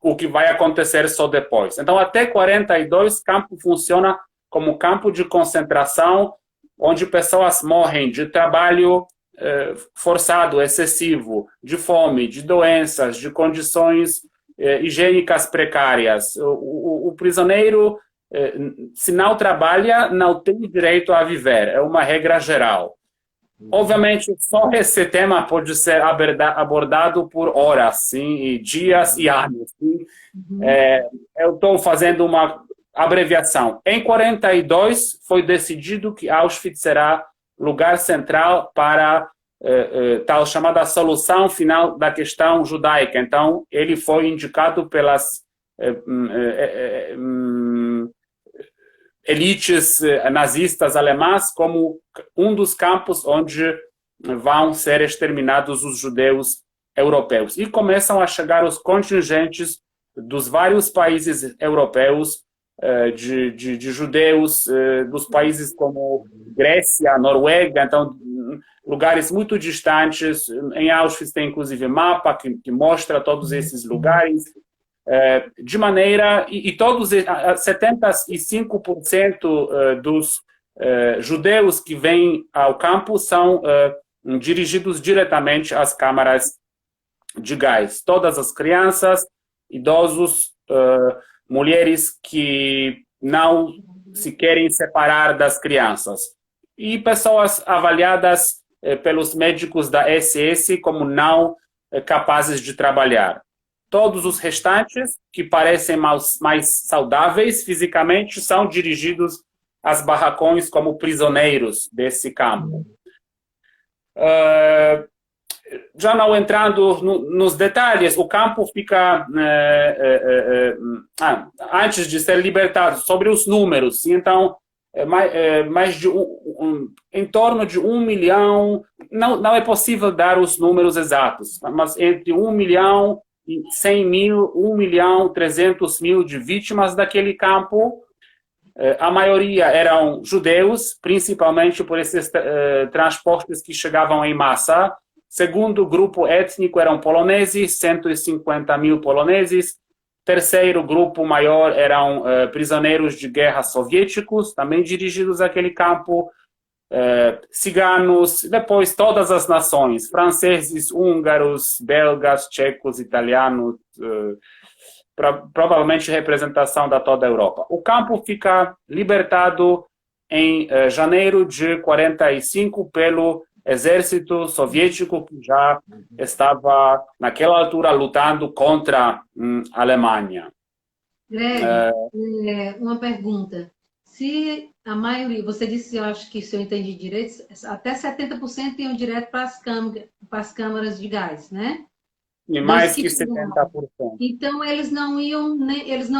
o que vai acontecer só depois. Então, até 42, o campo funciona como campo de concentração, onde pessoas morrem de trabalho forçado, excessivo, de fome, de doenças, de condições higiênicas precárias. O prisioneiro, se não trabalha, não tem direito a viver. É uma regra geral. Obviamente, só esse tema pode ser abordado por horas, sim, dias e anos. Sim. Eu estou fazendo uma abreviação. Em 42, foi decidido que Auschwitz será lugar central para tal chamada solução final da questão judaica. Então, ele foi indicado pelas elites nazistas alemãs como um dos campos onde vão ser exterminados os judeus europeus. E começam a chegar os contingentes dos vários países europeus, de judeus, dos países como Grécia, Noruega, então lugares muito distantes. Em Auschwitz tem inclusive mapa que mostra todos esses lugares, de maneira, e todos 75% dos judeus que vêm ao campo são dirigidos diretamente às câmaras de gás. Todas as crianças, idosos, mulheres que não se querem separar das crianças. E pessoas avaliadas pelos médicos da SS como não capazes de trabalhar. Todos os restantes, que parecem mais saudáveis fisicamente, são dirigidos às barracões como prisioneiros desse campo. Já não entrando nos detalhes, o campo fica, antes de ser libertado, sobre os números. Então, mais de em torno de 1 milhão, não é possível dar os números exatos, mas entre 1 milhão e 100 mil, 1 milhão 300 mil de vítimas daquele campo. A maioria eram judeus, principalmente por esses transportes que chegavam em massa. Segundo grupo étnico eram poloneses, 150 mil poloneses. Terceiro grupo maior eram prisioneiros de guerra soviéticos, também dirigidos àquele campo. Ciganos, depois todas as nações, franceses, húngaros, belgas, tchecos, italianos, provavelmente representação da toda a Europa. O campo fica libertado em janeiro de 45 pelo exército soviético, que já estava, naquela altura, lutando contra a Alemanha. Greg, uma pergunta. Se a maioria, você disse, eu acho que se eu entendi direito, até 70% iam direto para as câmaras de gás, né? E mais que 70%. Então, eles não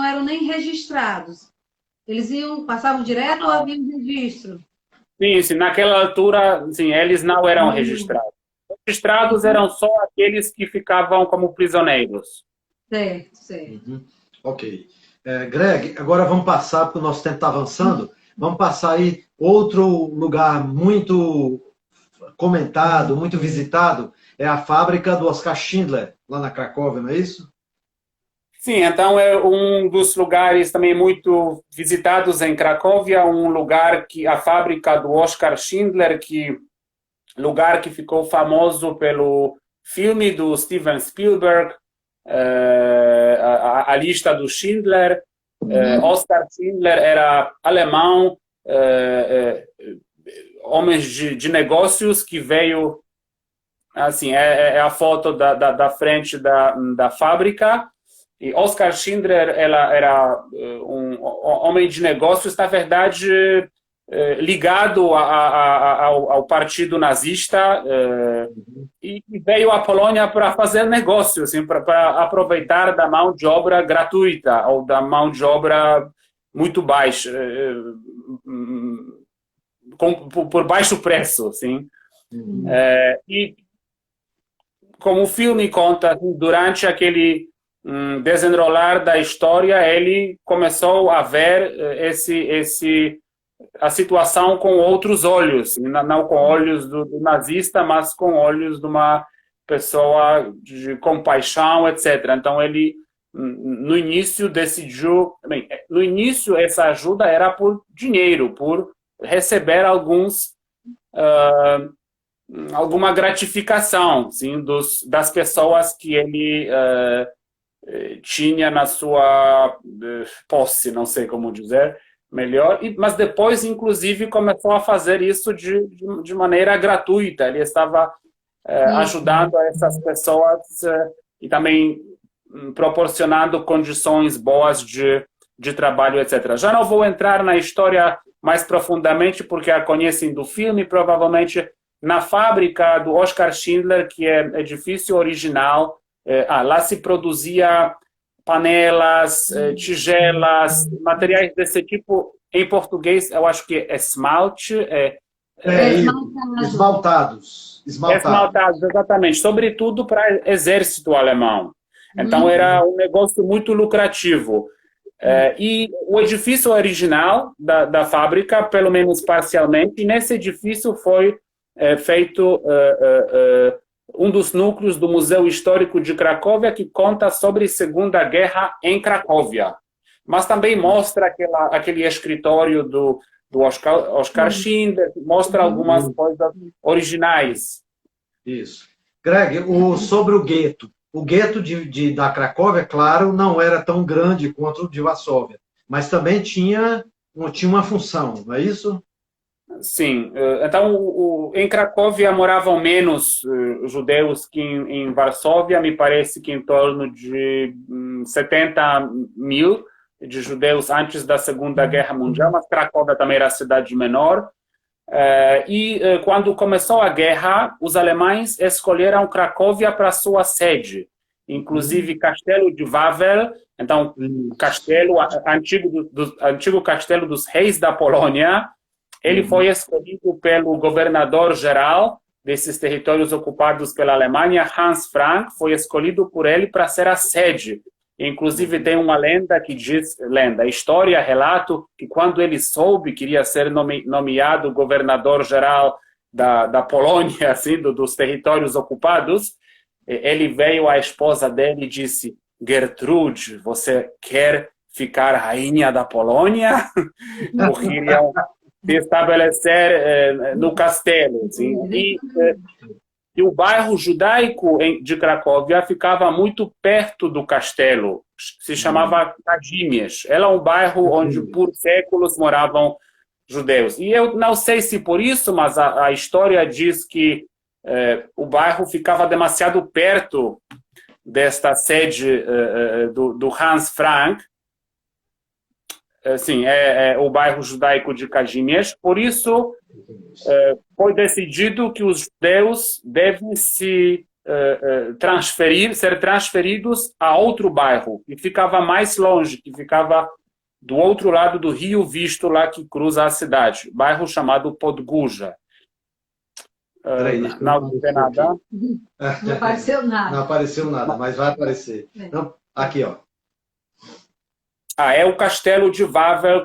eram nem registrados. Eles passavam direto ou havia um registro? Sim, sim, naquela altura, sim, eles não eram registrados. Registrados eram só aqueles que ficavam como prisioneiros. Certo, certo. Uhum. Ok. Greg, agora vamos passar, porque o nosso tempo está avançando, vamos passar aí outro lugar muito comentado, muito visitado, é a fábrica do Oskar Schindler, lá na Cracóvia, não é isso? Sim, então é um dos lugares também muito visitados em Cracóvia, um lugar que a fábrica do Oskar Schindler, que lugar que ficou famoso pelo filme do Steven Spielberg, a lista do Schindler. Oskar Schindler era alemão, homem de negócios que veio, assim, é a foto da frente da fábrica. E Oskar Schindler era um homem de negócios, na verdade, ligado ao partido nazista, e veio à Polônia para fazer negócio, assim, para aproveitar da mão de obra gratuita ou da mão de obra muito baixa, por baixo preço, assim. E como o filme conta, durante aquele desenrolar da história, ele começou a ver a situação com outros olhos, não com olhos do nazista, mas com olhos de uma pessoa de compaixão, etc. Então ele no início decidiu, bem, no início essa ajuda era por dinheiro, por receber alguma gratificação, sim, das pessoas que ele tinha na sua posse, não sei como dizer melhor, mas depois, inclusive, começou a fazer isso de maneira gratuita. Ele estava ajudando essas pessoas e também proporcionando condições boas de trabalho, etc. Já não vou entrar na história mais profundamente, porque a conhecem do filme, provavelmente na fábrica do Oskar Schindler, que é edifício original, lá se produzia panelas, tigelas, materiais desse tipo. Em português, eu acho que é esmalte. Esmaltados. Esmaltados, exatamente. Sobretudo para exército alemão. Então, era um negócio muito lucrativo. E o edifício original da fábrica, pelo menos parcialmente, nesse edifício foi feito um dos núcleos do Museu Histórico de Cracóvia, que conta sobre a Segunda Guerra em Cracóvia. Mas também mostra aquele escritório do Oskar Schindler, mostra algumas coisas originais. Isso. Greg, sobre o gueto. O gueto da Cracóvia, claro, não era tão grande quanto o de Varsóvia, mas também tinha uma função, não é isso? Sim. Então, em Cracóvia moravam menos judeus que em Varsóvia, me parece que em torno de 70 mil de judeus antes da Segunda Guerra Mundial, mas Cracóvia também era cidade menor. Quando começou a guerra, os alemães escolheram Cracóvia para sua sede, inclusive Castelo de Wawel, então castelo antigo castelo dos reis da Polônia. Ele foi escolhido pelo governador-geral desses territórios ocupados pela Alemanha, Hans Frank, foi escolhido por ele para ser a sede. Inclusive tem uma lenda que diz, história, relato, que quando ele soube que iria ser nomeado governador-geral da Polônia, assim, dos territórios ocupados, ele veio à esposa dele e disse: Gertrude, você quer ficar rainha da Polônia? Porque iriam se estabelecer no castelo. Assim. E o bairro judaico de Cracóvia ficava muito perto do castelo. Se chamava Kazimierz. Era um bairro onde por séculos moravam judeus. E eu não sei se por isso, mas a história diz que o bairro ficava demasiado perto desta sede do Hans Frank. Sim, o bairro judaico de Kazimierz. Por isso, foi decidido que os judeus devem ser transferidos a outro bairro, que ficava mais longe, que ficava do outro lado do rio Visto, lá que cruza a cidade, bairro chamado Podgórze. Peraí, deixa eu Não tem nada. Não apareceu nada. Não apareceu nada, mas vai aparecer. Não, aqui, ó. É o Castelo de Wawel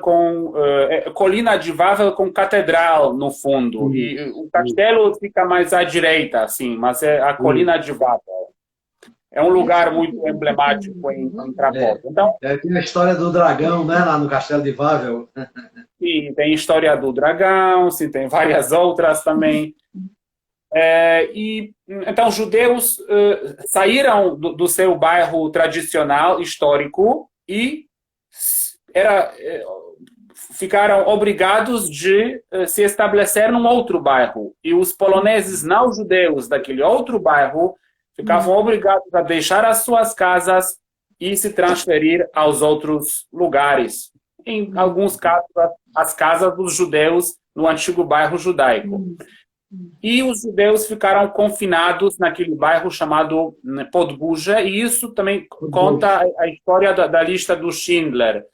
Colina de Wawel com catedral no fundo. E o castelo fica mais à direita, assim, mas é a Colina de Wawel. É um lugar muito emblemático em Cracóvia. Então, tem a história do dragão, né, lá no Castelo de Wawel. Sim, tem história do dragão, sim, tem várias outras também. Então, judeus saíram do seu bairro tradicional, histórico, e ficaram obrigados de se estabelecer num outro bairro. E os poloneses não judeus daquele outro bairro ficavam obrigados a deixar as suas casas e se transferir aos outros lugares. Em alguns casos, as casas dos judeus no antigo bairro judaico. E os judeus ficaram confinados naquele bairro chamado Podgórze, e isso também conta a história da lista do Schindler.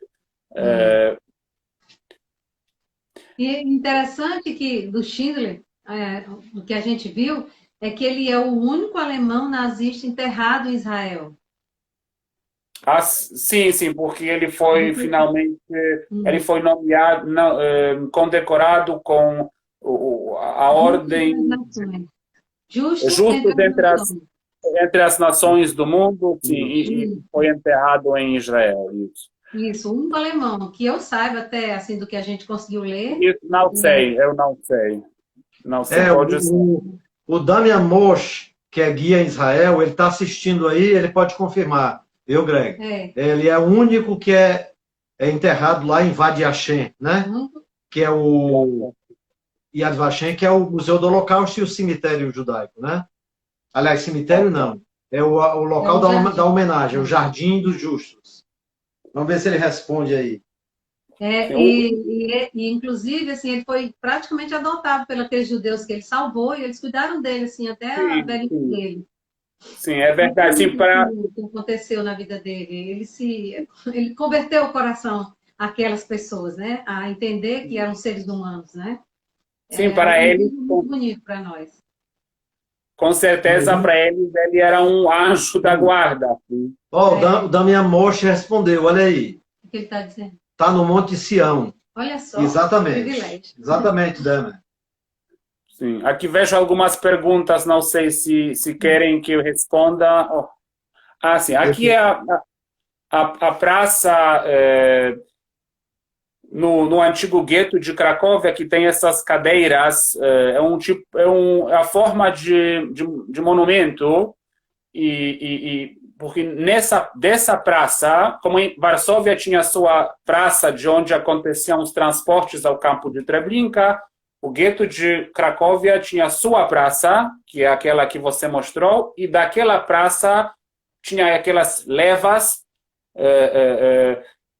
E interessante que do Schindler, o que a gente viu, é que ele é o único alemão nazista enterrado em Israel. Sim, porque ele foi finalmente ele foi nomeado, condecorado com a ordem Justos entre as nações do mundo, sim, e foi enterrado em Israel. Isso, um alemão, que eu saiba até assim do que a gente conseguiu ler. Eu não sei. Não sei. O Damian Mosh, que é guia em Israel, ele está assistindo aí, ele pode confirmar. Viu, Greg? Ele é o único que é enterrado lá em Yad Vashem, né? Que é o Yad Vashem, que é o Museu do Holocausto e o cemitério judaico, né? Aliás, cemitério não. É o local da homenagem, o Jardim dos Justos. Vamos ver se ele responde aí. Inclusive, assim, ele foi praticamente adotado pelos aqueles judeus que ele salvou, e eles cuidaram dele, assim, até a velhice dele. Sim, é verdade. Sim, O que aconteceu na vida dele? Ele converteu o coração àquelas pessoas, né? A entender que eram seres humanos, né? Sim, para ele. Muito bonito para nós. Com certeza, para eles, ele era um anjo da guarda. O Damian Mosh respondeu, olha aí. O que ele está dizendo? Está no Monte Sião. Olha só. Exatamente. Privilégio. Exatamente, Damian. Sim, aqui vejo algumas perguntas, não sei se querem que eu responda. Sim, aqui é a praça no antigo gueto de Cracóvia, que tem essas cadeiras, é a forma de monumento, porque dessa praça, como em Varsóvia tinha a sua praça de onde aconteciam os transportes ao campo de Treblinka, o gueto de Cracóvia tinha a sua praça, que é aquela que você mostrou, e daquela praça tinha aquelas levas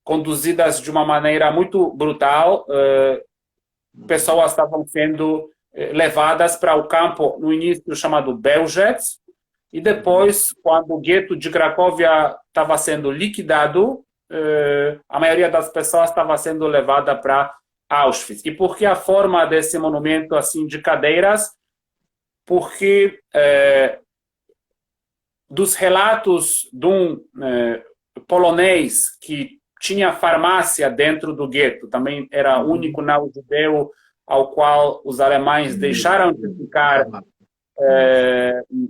conduzidas de uma maneira muito brutal. Pessoas estavam sendo levadas para o campo, no início chamado Bełżec, e depois, quando o gueto de Cracóvia estava sendo liquidado, a maioria das pessoas estava sendo levada para Auschwitz. E por que a forma desse monumento assim de cadeiras? Porque dos relatos de um polonês que tinha farmácia dentro do gueto, também era o único não-judeu ao qual os alemães deixaram de ficar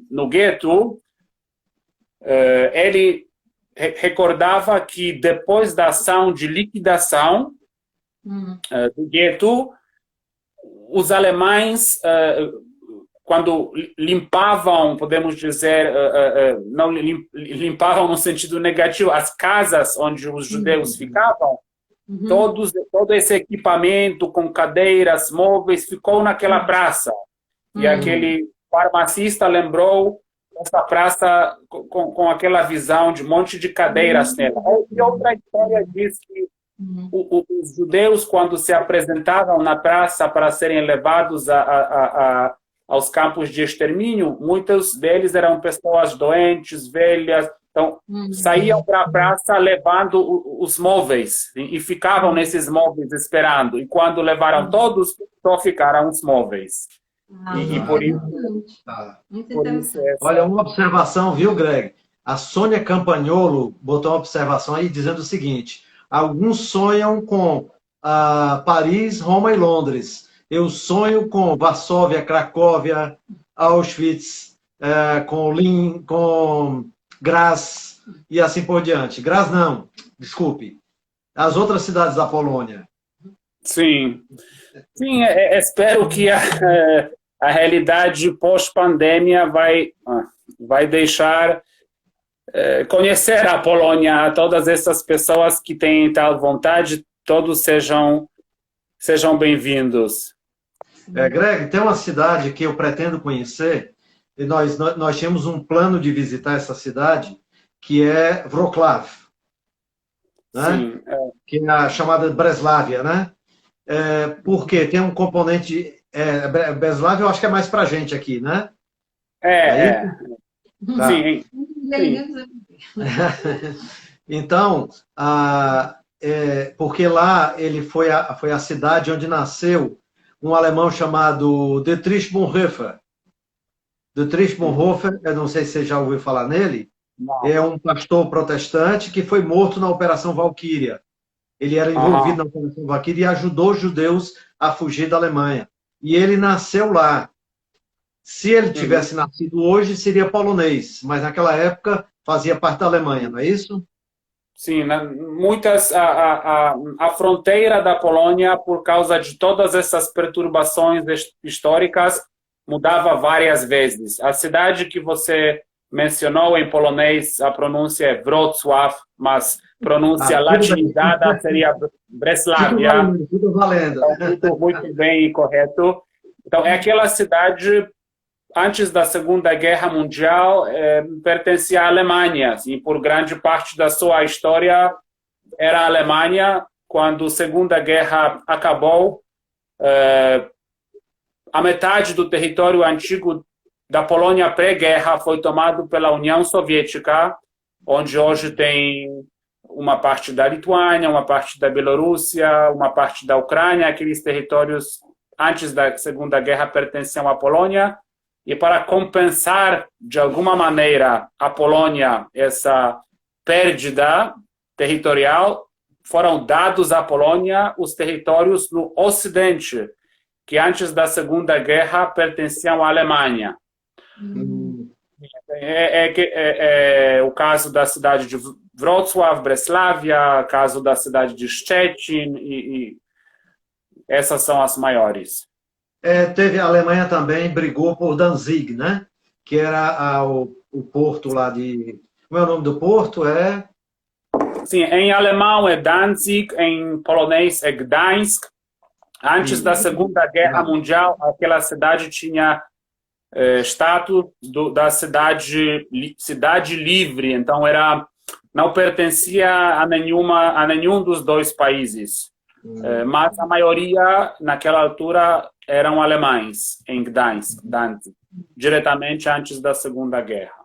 no gueto, ele recordava que depois da ação de liquidação do gueto, os alemães, quando limpavam, podemos dizer, não limpavam no sentido negativo, as casas onde os judeus ficavam, todo esse equipamento com cadeiras, móveis, ficou naquela praça. E aquele farmacista lembrou essa praça com aquela visão de um monte de cadeiras nela. E outra história diz que os judeus, quando se apresentavam na praça para serem levados aos campos de extermínio, muitos deles eram pessoas doentes, velhas, Então, saíam para a praça levando os móveis e ficavam nesses móveis esperando. E quando levaram todos, só ficaram os móveis. E por isso... Muito Por isso interessante. Olha, uma observação, viu, Greg? A Sônia Campagnolo botou uma observação aí dizendo o seguinte: alguns sonham com Paris, Roma e Londres. Eu sonho com Varsóvia, Cracóvia, Auschwitz, com Graz e assim por diante. Graz não, desculpe. As outras cidades da Polônia. Sim, sim, espero que a realidade pós-pandemia vai deixar conhecer a Polônia, a todas essas pessoas que têm tal vontade, todos sejam bem-vindos. Greg, tem uma cidade que eu pretendo conhecer, e nós temos um plano de visitar essa cidade, que é Wrocław, né? Sim, Que é a chamada Breslávia, né? Porque tem um componente... Breslávia eu acho que é mais pra gente aqui, né? Tá. Sim, Então, porque lá ele foi a cidade onde nasceu um alemão chamado Dietrich Bonhoeffer. Dietrich Bonhoeffer, eu não sei se você já ouviu falar nele, não. é um pastor protestante que foi morto na Operação Valquíria. Ele era envolvido na Operação Valquíria e ajudou os judeus a fugir da Alemanha. E ele nasceu lá. Se ele tivesse nascido hoje, seria polonês, mas naquela época fazia parte da Alemanha, não é isso? Sim, a fronteira da Polônia, por causa de todas essas perturbações históricas, mudava várias vezes. A cidade que você mencionou em polonês, a pronúncia é Wrocław, mas pronúncia latinizada seria Breslavia. Tudo valendo. Então, muito bem e correto. Então, é aquela cidade, antes da Segunda Guerra Mundial, pertencia à Alemanha. E por grande parte da sua história era a Alemanha. Quando a Segunda Guerra acabou, a metade do território antigo da Polônia pré-guerra foi tomado pela União Soviética, onde hoje tem uma parte da Lituânia, uma parte da Bielorrússia, uma parte da Ucrânia. Aqueles territórios, antes da Segunda Guerra, pertenciam à Polônia. E para compensar, de alguma maneira, a Polônia, essa perda territorial, foram dados à Polônia os territórios no Ocidente, que antes da Segunda Guerra pertenciam à Alemanha. O caso da cidade de Wrocław, Breslavia, caso da cidade de Szczecin, e essas são as maiores. Teve a Alemanha também brigou por Danzig, né? Que era o porto lá de... Como é o nome do porto? Sim, em alemão é Danzig, em polonês é Gdańsk. Antes da Segunda Guerra Mundial, aquela cidade tinha status da cidade livre, então não pertencia a nenhum dos dois países. Mas a maioria, naquela altura, eram alemães, em Gdańsk, Danzig, diretamente antes da Segunda Guerra.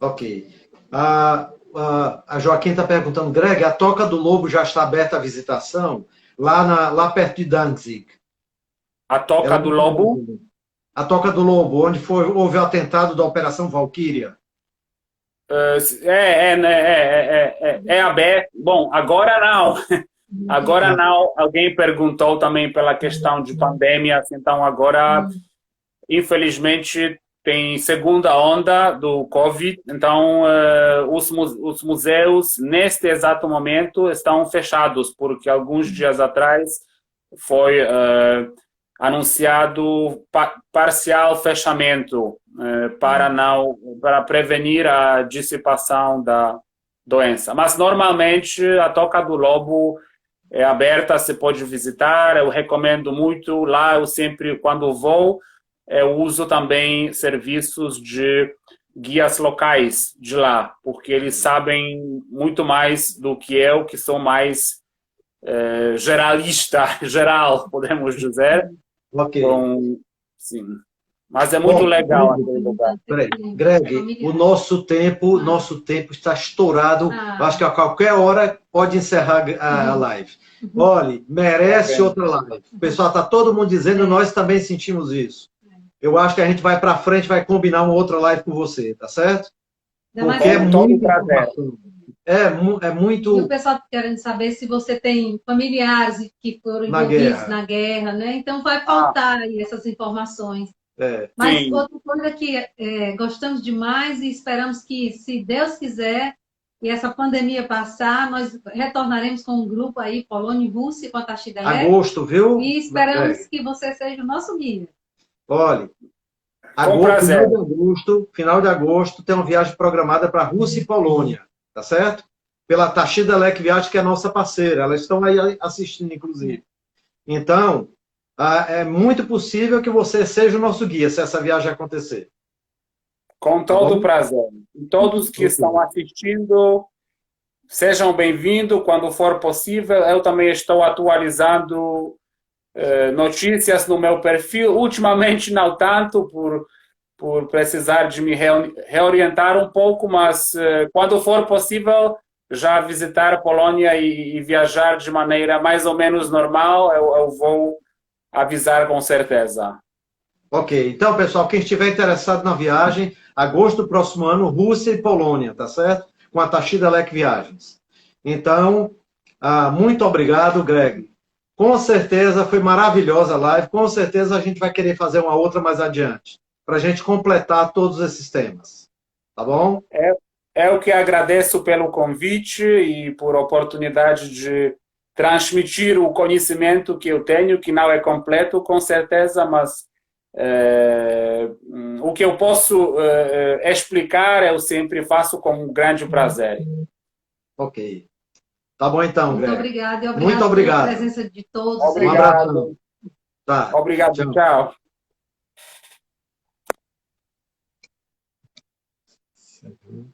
Ok. A Joaquim está perguntando, Greg, a Toca do Lobo já está aberta à visitação? Lá perto de Danzig. A Toca do Lobo? A Toca do Lobo, onde houve o atentado da Operação Valquíria. É aberto. Bom, agora não. Agora não. Alguém perguntou também pela questão de pandemia. Então, agora, infelizmente, tem segunda onda do Covid. Então, os museus, neste exato momento, estão fechados, porque alguns dias atrás foi anunciado parcial fechamento para prevenir a dissipação da doença. Mas, normalmente, a Toca do Lobo é aberta, você pode visitar, eu recomendo muito. Lá, eu sempre, quando vou, eu uso também serviços de guias locais de lá, porque eles sabem muito mais do que eu, que sou mais geral, podemos dizer. Ok. Então, sim. Mas é muito Bom, legal aquele lugar. Peraí, Greg, o nosso tempo está estourado. Ah. Acho que a qualquer hora pode encerrar a live. Olha, merece outra live. O pessoal está todo mundo dizendo, nós também sentimos isso. Eu acho que a gente vai para frente, vai combinar uma outra live com você, tá certo? Porque é muito informação. É muito. E o pessoal querendo saber se você tem familiares que foram envolvidos na guerra, né? Então vai faltar aí essas informações. Mas Sim. outra coisa que gostamos demais e esperamos que, se Deus quiser, e essa pandemia passar, nós retornaremos com um grupo aí, Polônia e Rússia, com a Tachida Lek. Agosto, viu? E esperamos que você seja o nosso guia. Olha, final de agosto tem uma viagem programada para Rússia e Polônia, tá certo? Pela Tachida Lek Viagem, que é a nossa parceira. Elas estão aí assistindo, inclusive. Então, é muito possível que você seja o nosso guia, se essa viagem acontecer. Com todo prazer. Todos que estão assistindo, sejam bem-vindos. Quando for possível, eu também estou atualizando notícias no meu perfil. Ultimamente, não tanto, por precisar de me reorientar um pouco, mas quando for possível, já visitar a Polônia e viajar de maneira mais ou menos normal, eu vou avisar com certeza. Ok. Então, pessoal, quem estiver interessado na viagem, agosto do próximo ano, Rússia e Polônia, tá certo? Com a Tachida Lek Viagens. Então, muito obrigado, Greg. Com certeza foi maravilhosa a live. Com certeza a gente vai querer fazer uma outra mais adiante, para a gente completar todos esses temas. Tá bom? Eu que agradeço pelo convite e por a oportunidade de transmitir o conhecimento que eu tenho, que não é completo, com certeza, mas o que eu posso explicar eu sempre faço com um grande prazer. Ok. Tá bom então, Greg. Muito obrigada. E obrigado muito obrigado pela presença de todos. Obrigado. Tá. Obrigado. Tchau. Tchau.